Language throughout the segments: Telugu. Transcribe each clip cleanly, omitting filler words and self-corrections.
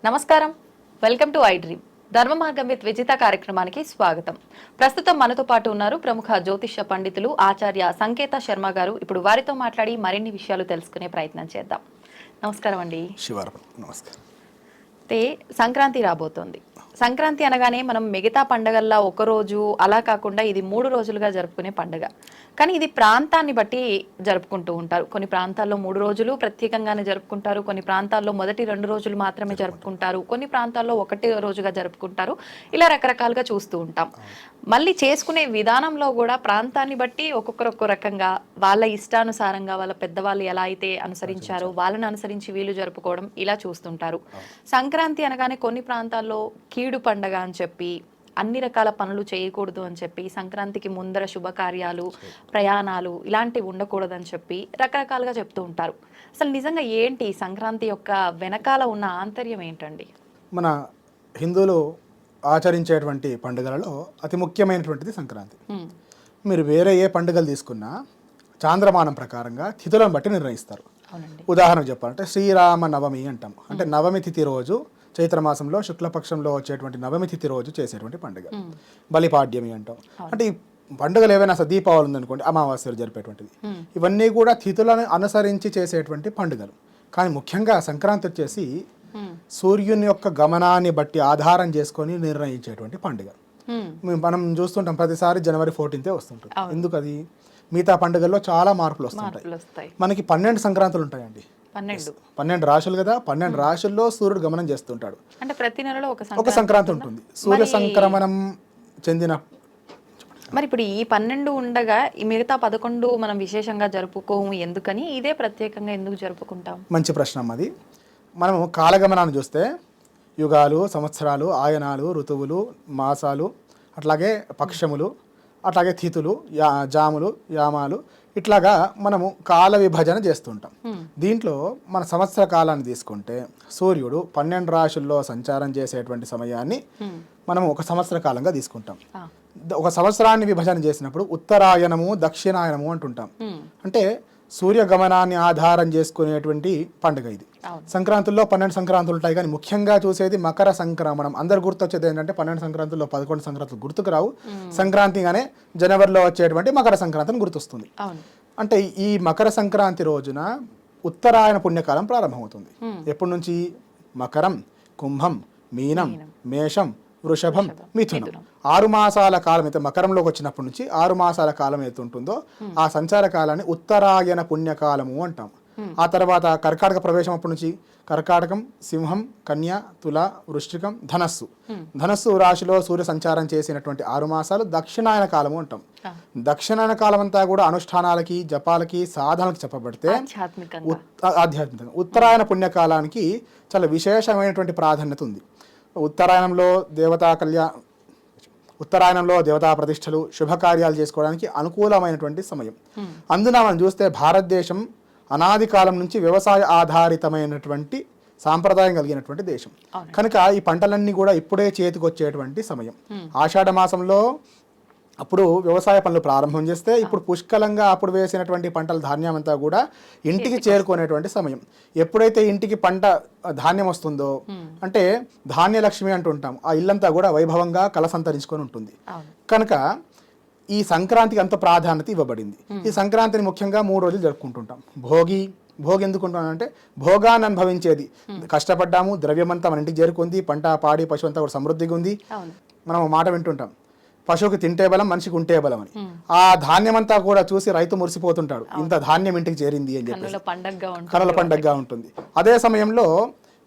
నమస్కారం, వెల్కమ్ టు ఐ డ్రీమ్. ధర్మ మార్గం విత్ విజిత కార్యక్రమానికి స్వాగతం. ప్రస్తుతం మనతో పాటు ఉన్నారు ప్రముఖ జ్యోతిష్య పండితులు ఆచార్య సంకేత శర్మ గారు. ఇప్పుడు వారితో మాట్లాడి మరిన్ని విషయాలు తెలుసుకునే ప్రయత్నం చేద్దాం. నమస్కారం అండి. శివార్పణ. నమస్కారం. అయితే సంక్రాంతి రాబోతోంది. సంక్రాంతి అనగానే మనం మిగతా పండగల్లా ఒక రోజు అలా కాకుండా ఇది 3 రోజులుగా జరుపుకునే పండుగ. కానీ ఇది ప్రాంతాన్ని బట్టి జరుపుకుంటూ ఉంటారు. కొన్ని ప్రాంతాల్లో 3 రోజులు ప్రత్యేకంగానే జరుపుకుంటారు, కొన్ని ప్రాంతాల్లో మొదటి 2 రోజులు మాత్రమే జరుపుకుంటారు, కొన్ని ప్రాంతాల్లో 1 రోజుగా జరుపుకుంటారు. ఇలా రకరకాలుగా చూస్తూ ఉంటాం. మళ్ళీ చేసుకునే విధానంలో కూడా ప్రాంతాన్ని బట్టి ఒక్కొక్కరు ఒక్కో రకంగా వాళ్ళ ఇష్టానుసారంగా వాళ్ళ పెద్దవాళ్ళు ఎలా అయితే అనుసరించారో వాళ్ళని అనుసరించి వీళ్ళు జరుపుకోవడం ఇలా చూస్తుంటారు. సంక్రాంతి అనగానే కొన్ని ప్రాంతాల్లో కీడు పండగ అని చెప్పి అన్ని రకాల పనులు చేయకూడదు అని చెప్పి, సంక్రాంతికి ముందర శుభకార్యాలు ప్రయాణాలు ఇలాంటివి ఉండకూడదని చెప్పి రకరకాలుగా చెప్తూ ఉంటారు. అసలు నిజంగా ఏంటి సంక్రాంతి యొక్క వెనకాల ఉన్న ఆంతర్యం ఏంటండి? మన హిందువులు ఆచరించేటువంటి పండుగలలో అతి ముఖ్యమైనటువంటిది సంక్రాంతి. మీరు వేరే ఏ పండుగలు తీసుకున్నా చాంద్రమానం ప్రకారంగా తిథులను బట్టి నిర్ణయిస్తారు. ఉదాహరణకు చెప్పాలంటే శ్రీరామ నవమి అంటాం. అంటే నవమి తిథి రోజు చైత్రమాసంలో శుక్లపక్షంలో వచ్చేటువంటి నవమి తిథి రోజు చేసేటువంటి పండుగ. బలిపాడ్యమి అంటాం. అంటే ఈ పండుగలు ఏవైనా దీపావళి ఉందనుకోండి, అమావాస్యలు జరిపేటువంటిది. ఇవన్నీ కూడా తిథులను అనుసరించి చేసేటువంటి పండుగలు. కానీ ముఖ్యంగా సంక్రాంతి వచ్చేసి సూర్యుని యొక్క గమనాన్ని బట్టి ఆధారం చేసుకొని నిర్ణయించేటువంటి పండుగ. మనం చూస్తుంటాం ప్రతిసారి జనవరి 14 వస్తుంటుంది. ఎందుకు అది? మిగతా పండుగల్లో చాలా మార్పులు వస్తుంటాయి. మనకి 12 సంక్రాంతులు ఉంటాయండి. 12 రాశులు కదా. 12 రాశుల్లో సూర్యుడు గమనం చేస్తుంటాడు. అంటే ప్రతి నెలలో ఒక సంక్రాంతి ఉంటుంది. సూర్య సంక్రమణం చెందిన. మరి ఇప్పుడు ఈ 12 ఉండగా ఈ మిగతా 11 మనం విశేషంగా జరుపుకోము ఎందుకని? ఇదే ప్రత్యేకంగా ఎందుకు జరుపుకుంటాం? మంచి ప్రశ్న అది. మనము కాలగమనాన్ని చూస్తే యుగాలు, సంవత్సరాలు, ఆయనాలు, ఋతువులు, మాసాలు, అట్లాగే పక్షములు, అట్లాగే తిథులు, జాములు, యామాలు, ఇట్లాగా మనము కాల విభజన చేస్తుంటాం. దీంట్లో మన సంవత్సర కాలాన్ని తీసుకుంటే సూర్యుడు 12 రాశుల్లో సంచారం చేసేటువంటి సమయాన్ని మనం ఒక సంవత్సర కాలంగా తీసుకుంటాం. ఒక సంవత్సరాన్ని విభజన చేసినప్పుడు ఉత్తరాయణము, దక్షిణాయనము అంటుంటాం. అంటే సూర్య గమనాన్ని ఆధారం చేసుకునేటువంటి పండుగ ఇది. సంక్రాంతుల్లో 12 సంక్రాంతులు ఉంటాయి, కానీ ముఖ్యంగా చూసేది మకర సంక్రమణం. అందరు గుర్తొచ్చేది ఏంటంటే 12 సంక్రాంతుల్లో 11 సంక్రాంతులు గుర్తుకు రావు. సంక్రాంతిగానే జనవరిలో వచ్చేటువంటి మకర సంక్రాంతిని గుర్తొస్తుంది. అంటే ఈ మకర సంక్రాంతి రోజున ఉత్తరాయణ పుణ్యకాలం ప్రారంభమవుతుంది. ఎప్పటి నుంచి? మకరం, కుంభం, మీనం, మేషం, వృషభం, మిథునం. 6 మాసాల కాలం అయితే మకరంలోకి వచ్చినప్పటి నుంచి 6 మాసాల కాలం అయితే ఉంటుందో ఆ సంచార కాలాన్ని ఉత్తరాయణ పుణ్యకాలము అంటాం. ఆ తర్వాత కర్కాటక ప్రవేశం అప్పటి నుంచి కర్కాటకం, సింహం, కన్య, తుల, వృశ్చికం, ధనస్సు. ధనస్సు రాశిలో సూర్య సంచారం చేసినటువంటి 6 మాసాలు దక్షిణాయన కాలము అంటాం. దక్షిణాయన కాలం అంతా కూడా అనుష్ఠానాలకి, జపాలకి, సాధనలకు చెప్పబడితే ఆధ్యాత్మికంగా ఉత్తరాయణ పుణ్యకాలానికి చాలా విశేషమైనటువంటి ప్రాధాన్యత ఉంది. ఉత్తరాయణంలో దేవతా ప్రతిష్టలు, శుభకార్యాలు చేసుకోవడానికి అనుకూలమైనటువంటి సమయం. అందున మనం చూస్తే భారతదేశం అనాది కాలం నుంచి వ్యవసాయ ఆధారితమైనటువంటి సాంప్రదాయం కలిగినటువంటి దేశం కనుక ఈ పంటలన్నీ కూడా ఇప్పుడే చేతికి వచ్చేటువంటి సమయం. ఆషాఢ మాసంలో అప్పుడు వ్యవసాయ పనులు ప్రారంభం చేస్తే ఇప్పుడు పుష్కలంగా అప్పుడు వేసినటువంటి పంటల ధాన్యం అంతా కూడా ఇంటికి చేరుకునేటువంటి సమయం. ఎప్పుడైతే ఇంటికి పంట ధాన్యం వస్తుందో అంటే ధాన్యలక్ష్మి అంటుంటాం. ఆ ఇల్లంతా కూడా వైభవంగా కలసంతరించుకొని ఉంటుంది. కనుక ఈ సంక్రాంతికి అంత ప్రాధాన్యత ఇవ్వబడింది. ఈ సంక్రాంతిని ముఖ్యంగా 3 రోజులు జరుపుకుంటుంటాం. భోగి ఎందుకుంటున్నానంటే భోగాన్ని అనుభవించేది. కష్టపడ్డాము, ద్రవ్యమంతా మన ఇంటికి చేరుకుంది, పంట పాడి పశువు అంతా కూడా సమృద్ధిగా ఉంది. మనం మాట వింటుంటాం, పశువుకి తింటే బలం, మనిషికి ఉంటే బలం అని. ఆ ధాన్యం అంతా కూడా చూసి రైతు మురిసిపోతుంటాడు, ఇంత ధాన్యం ఇంటికి చేరింది అని చెప్పి కనుల పండగగా ఉంటుంది. అదే సమయంలో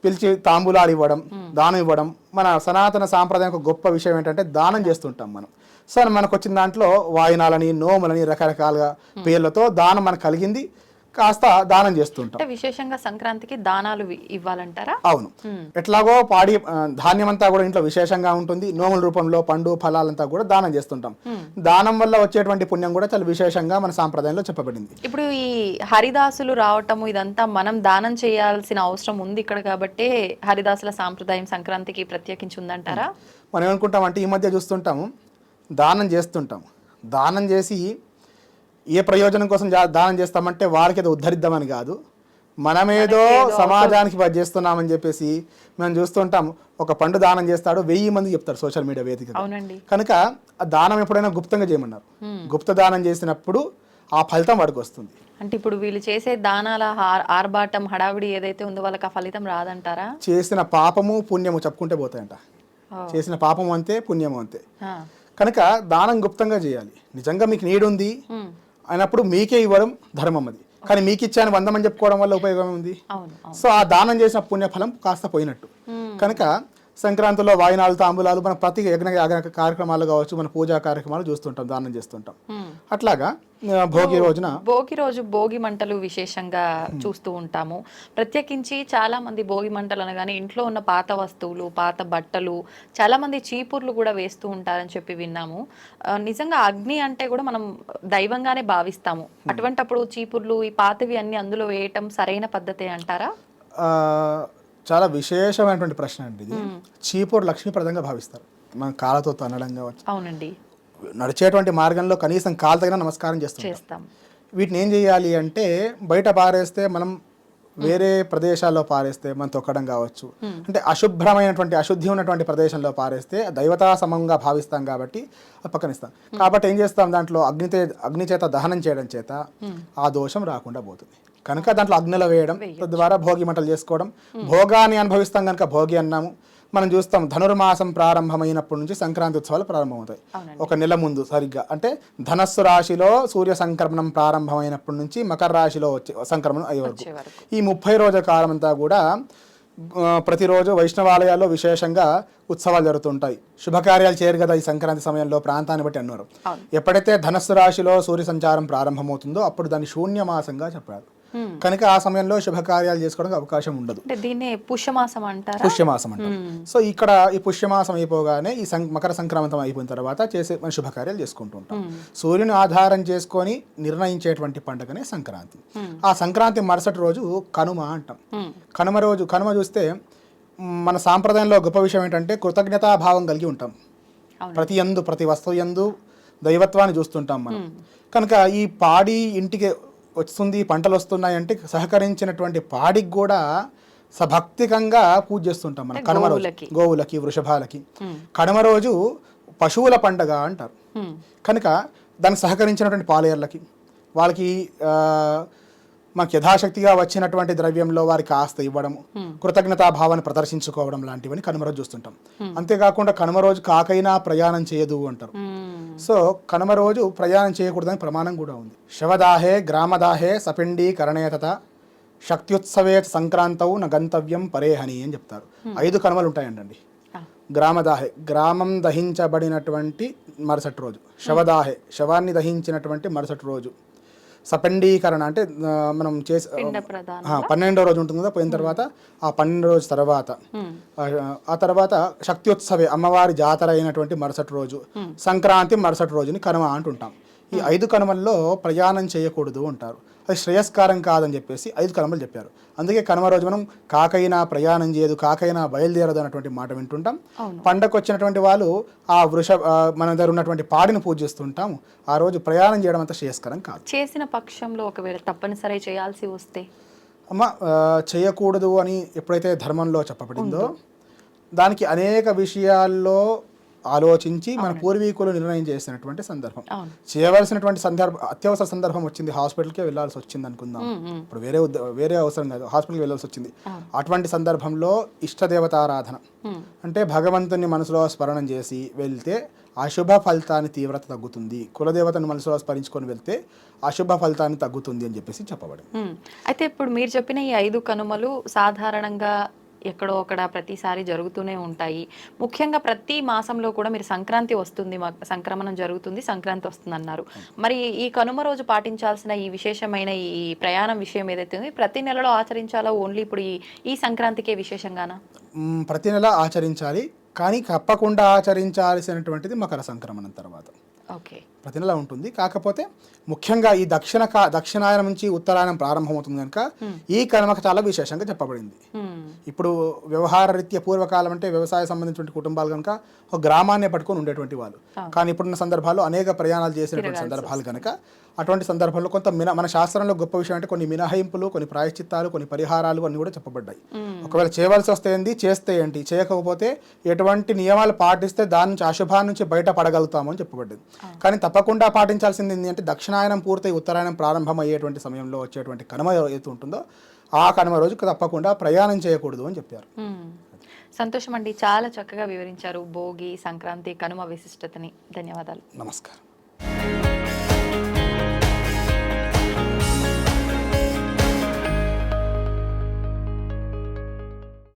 పిలిచి తాంబూలాలు ఇవ్వడం, దానం ఇవ్వడం మన సనాతన సాంప్రదాయం ఒక గొప్ప విషయం ఏంటంటే దానం చేస్తుంటాం మనం. సో మనకు వచ్చిన దాంట్లో వాయినాలని, నోములని, రకరకాలుగా పేర్లతో దానం మనకు కలిగింది, కాస్త దానం చేస్తుంటాం. విశేషంగా సంక్రాంతికి దానాలు ఇవ్వాలంటారా? అవును. ఎట్లాగో పాడి ధాన్యం అంతా కూడా ఇంట్లో విశేషంగా ఉంటుంది. నోముల రూపంలో పండు ఫలాలంతా కూడా దానం చేస్తుంటాం. దానం వల్ల వచ్చేటువంటి పుణ్యం కూడా చాలా విశేషంగా మన సాంప్రదాయంలో చెప్పబడింది. ఇప్పుడు ఈ హరిదాసులు రావటము ఇదంతా మనం దానం చేయాల్సిన అవసరం ఉంది ఇక్కడ కాబట్టి హరిదాసుల సాంప్రదాయం సంక్రాంతికి ప్రత్యేకించి ఉందంటారా? మనం ఏమనుకుంటాం అంటే ఈ మధ్య చూస్తుంటాము, దానం చేస్తుంటాం, దానం చేసి ఏ ప్రయోజనం కోసం దానం చేస్తామంటే వారికి ఏదో ఉద్ధరిద్దామని కాదు, మనమేదో సమాజానికి పనిచేస్తున్నామని చెప్పేసి మనం చూస్తుంటాం. ఒక పండు దానం చేస్తాడు, 1000 మంది చెప్తారు సోషల్ మీడియా వేదిక. అవునండి. కనుక ఆ దానం ఎప్పుడైనా గుప్తంగా చేయమన్నారు. గుప్త దానం చేసినప్పుడు ఆ ఫలితం వాడికి వస్తుంది. అంటే ఇప్పుడు వీళ్ళు చేసే దానాల ఆర్భాటం హడావిడి ఏదైతే ఉందో వాళ్ళకి ఆ ఫలితం రాదంటారా? చేసిన పాపము పుణ్యము చెప్పుకుంటే పోతాయంట. చేసిన పాపము అంతే, పుణ్యము అంతే. కనుక దానం గుప్తంగా చేయాలి. నిజంగా మీకు నీడు ఉంది అయినప్పుడు మీకే ఇవ్వడం ధర్మం అది. కానీ మీకు ఇచ్చాను 100 మంది చెప్పుకోవడం వల్ల ఉపయోగం ఉంది. సో ఆ దానం చేసిన పుణ్యఫలం కాస్త పోయినట్టు. కనుక సంక్రాంతిలో వాయినాలు, తాంబూలాలు, మన ప్రతి యజ్ఞ కార్యక్రమాలు కావచ్చు, మన పూజా కార్యక్రమాలు చూస్తుంటాం, దానం చేస్తుంటాం. అట్లాగా భోగి రోజున భోగి మంటలు విశేషంగా చూస్తూ ఉంటాము. ప్రత్యేకించి చాలా మంది భోగి మంటలు అనగానే ఇంట్లో ఉన్న పాత వస్తువులు, పాత బట్టలు, చాలా మంది చీపుర్లు కూడా వేస్తూ ఉంటారని చెప్పి విన్నాము. నిజంగా అగ్ని అంటే కూడా మనం దైవంగానే భావిస్తాము. అటువంటప్పుడు చీపుర్లు, ఈ పాతవి అన్ని అందులో వేయటం సరైన పద్ధతే అంటారా? చాలా విశేషమైనటువంటి ప్రశ్న అండి ఇది. చీపురు లక్ష్మీప్రదంగా భావిస్తారు. మనం కాళ్ళతో తన్నడం కావచ్చు. అవునండి. నడిచేటువంటి మార్గంలో కనీసం కాలు తగిన నమస్కారం చేస్తాం. వీటిని ఏం చేయాలి అంటే బయట పారేస్తే, మనం వేరే ప్రదేశాల్లో పారేస్తే మనం తొక్కడం కావచ్చు. అంటే అశుభ్రమైనటువంటి, అశుద్ధి ఉన్నటువంటి ప్రదేశంలో పారేస్తే దైవతా సమంగా భావిస్తాం కాబట్టి అది పక్కనిస్తాం. కాబట్టి ఏం చేస్తాం, దాంట్లో అగ్ని చేత దహనం చేయడం చేత ఆ దోషం రాకుండా పోతుంది. కనుక దాంట్లో అగ్నిలో వేయడం, తద్వారా భోగి మంటలు చేసుకోవడం. భోగాన్ని అనుభవిస్తాం కనుక భోగి అన్నాము. మనం చూస్తాం ధనుర్మాసం ప్రారంభమైనప్పటి నుంచి సంక్రాంతి ఉత్సవాలు ప్రారంభమవుతాయి. ఒక నెల ముందు సరిగ్గా, అంటే ధనస్సు రాశిలో సూర్య సంక్రమణం ప్రారంభమైనప్పటి నుంచి మకర రాశిలో వచ్చే సంక్రమణం అయ్యే వరకు ఈ 30 రోజుల కాలం అంతా కూడా ప్రతిరోజు వైష్ణవాలయాల్లో విశేషంగా ఉత్సవాలు జరుగుతుంటాయి. శుభకార్యాలు చేయరు కదా ఈ సంక్రాంతి సమయంలో, ప్రాంతాన్ని బట్టి అన్నారు. ఎప్పుడైతే ధనస్సు రాశిలో సూర్య సంచారం ప్రారంభమవుతుందో అప్పుడు దాన్ని శూన్యమాసంగా చెప్పారు. కనుక ఆ సమయంలో శుభకార్యాలు చేసుకోవడానికి అవకాశం ఉండదు. పుష్యమాసం అంటారు. సో ఇక్కడ ఈ పుష్యమాసం అయిపోగానే ఈ మకర సంక్రాంతం అయిపోయిన తర్వాత చేసే మన శుభకార్యాలు చేసుకుంటూ ఉంటాం. సూర్యుని ఆధారం చేసుకొని నిర్ణయించేటువంటి పండుగనే సంక్రాంతి. ఆ సంక్రాంతి మరుసటి రోజు కనుమ అంటాం. కనుమ చూస్తే మన సాంప్రదాయంలో గొప్ప విషయం ఏంటంటే కృతజ్ఞతాభావం కలిగి ఉంటాం. ప్రతి వస్తువు యందు దైవత్వాన్ని చూస్తుంటాం మనం. కనుక ఈ పాడి ఇంటికి వస్తుంది, పంటలు వస్తున్నాయి అంటే సహకరించినటువంటి పాడికి కూడా సభక్తికంగా పూజ చేస్తుంటాం మనం. కనుమ రోజు గోవులకి, వృషభాలకి. కనుమ రోజు పశువుల పండగ అంటారు. కనుక దానికి సహకరించినటువంటి పాలేర్లకి, వాళ్ళకి మాకు యథాశక్తిగా వచ్చినటువంటి ద్రవ్యంలో వారికి ఆస్తి ఇవ్వడము, కృతజ్ఞతాభావాన్ని ప్రదర్శించుకోవడం లాంటివని కనుమ రోజు చూస్తుంటాం. అంతేకాకుండా కనుమ రోజు కాకైనా ప్రయాణం చేయదు అంటారు. సో కనుమ రోజు ప్రయాణం చేయకూడదని ప్రమాణం కూడా ఉంది. శవదాహే గ్రామదాహే సపిండీ కరణేతత శక్త్యుత్సవే సంక్రాంతౌ న గంతవ్యం పరేహని అని చెప్తారు. 5 కనుమలు ఉంటాయండి. గ్రామదాహే, గ్రామం దహించబడినటువంటి మరుసటి రోజు. శవదాహే, శవాన్ని దహించినటువంటి మరుసటి రోజు. సపండీకరణ అంటే మనం చేసే 12వ రోజు ఉంటుంది కదా, పోయిన తర్వాత ఆ 12 రోజు తర్వాత, ఆ తర్వాత శక్త్యోత్సవే, అమ్మవారి జాతర అయినటువంటి మరుసటి రోజు, సంక్రాంతి మరుసటి రోజుని కనుమ అంటుంటాం. ఈ 5 కనుమల్లో ప్రయాణం చేయకూడదు అంటారు. అది శ్రేయస్కారం కాదని చెప్పేసి 5 కనుమలు చెప్పారు. అందుకే కనుమ రోజు మనం కాకైనా ప్రయాణం చేయదు, కాకైనా బయలుదేరదు అన్నటువంటి మాట వింటుంటాం. పండగకు వచ్చినటువంటి వాళ్ళు ఆ మన దగ్గర ఉన్నటువంటి పాడిని పూజిస్తుంటాము. ఆ రోజు ప్రయాణం చేయడం అంత శ్రేయస్కరం కాదు. చేసిన పక్షంలో ఒకవేళ తప్పనిసరి చేయాల్సి వస్తే చేయకూడదు అని ఎప్పుడైతే ధర్మంలో చెప్పబడిందో దానికి అనేక విషయాల్లో ఆలోచించి మన పూర్వీకులు నిర్ణయం చేసినటువంటి సందర్భం. చేయవలసినటువంటి అత్యవసర సందర్భం వచ్చింది, హాస్పిటల్కే వెళ్ళాల్సి వచ్చింది అనుకుందాం. ఇప్పుడు వేరే అవసరం కాదు, హాస్పిటల్కి వెళ్ళాల్సి వచ్చింది. అటువంటి సందర్భంలో ఇష్టదేవతారాధన అంటే భగవంతుని మనసులో స్మరణం చేసి వెళ్తే అశుభ ఫలితాన్ని తీవ్రత తగ్గుతుంది. కులదేవతను మనసులో స్మరించుకొని వెళ్తే అశుభ ఫలితాన్ని తగ్గుతుంది అని చెప్పేసి చెప్పబడింది. అయితే ఇప్పుడు మీరు చెప్పిన ఈ 5 కనుమలు సాధారణంగా ఎక్కడో అక్కడ ప్రతిసారి జరుగుతూనే ఉంటాయి. ముఖ్యంగా ప్రతి మాసంలో కూడా మీరు సంక్రాంతి వస్తుంది, సంక్రమణం జరుగుతుంది, సంక్రాంతి వస్తుంది అన్నారు. మరి ఈ కనుమ రోజు పాటించాల్సిన ఈ విశేషమైన ఈ ప్రయాణం విషయం ఏదైతే ఉంది ప్రతి నెలలో ఆచరించాలో, ఓన్లీ ఇప్పుడు ఈ సంక్రాంతికే విశేషంగానా? ప్రతి నెల ఆచరించాలి, కానీ తప్పకుండా ఆచరించాల్సినటువంటిది మకర సంక్రమణం తర్వాత. ప్రతి నెల ఉంటుంది. కాకపోతే ముఖ్యంగా ఈ దక్షిణాయనం నుంచి ఉత్తరాయణం ప్రారంభమవుతుంది కనుక ఈ కనుమకు చాలా విశేషంగా చెప్పబడింది. ఇప్పుడు వ్యవహార రీత్యా పూర్వకాలం అంటే వ్యవసాయ సంబంధించిన కుటుంబాలు కనుక ఒక గ్రామాన్నే పట్టుకొని ఉండేటువంటి వాళ్ళు. కానీ ఇప్పుడున్న సందర్భాల్లో అనేక ప్రయాణాలు చేసినటువంటి సందర్భాలు కనుక అటువంటి సందర్భంలో కొంత మన శాస్త్రంలో గొప్ప విషయం అంటే కొన్ని మినహాయింపులు, కొన్ని ప్రాయశ్చిత్తాలు, కొన్ని పరిహారాలు అన్ని కూడా చెప్పబడ్డాయి. ఒకవేళ చేయవలసి వస్తే ఏంది, చేస్తే ఏంటి, చేయకపోతే ఎటువంటి నియమాలు పాటిస్తే దాని నుంచి అశుభాన్ని నుంచి బయటపడగలుగుతాము అని చెప్పబడ్డది. కానీ తప్పకుండా పాటించాల్సింది ఏంటి అంటే దక్షిణాయనం పూర్తయి ఉత్తరాయణం ప్రారంభం అయ్యేటువంటి సమయంలో వచ్చేటువంటి కనుమ ఏదైతే ఉంటుందో ఆ కనుమ రోజు తప్పకుండా ప్రయాణం చేయకూడదు అని చెప్పారు. సంతోషం అండి, చాలా చక్కగా వివరించారు భోగి, సంక్రాంతి, కనుమ విశిష్టతని. ధన్యవాదాలు. నమస్కారం.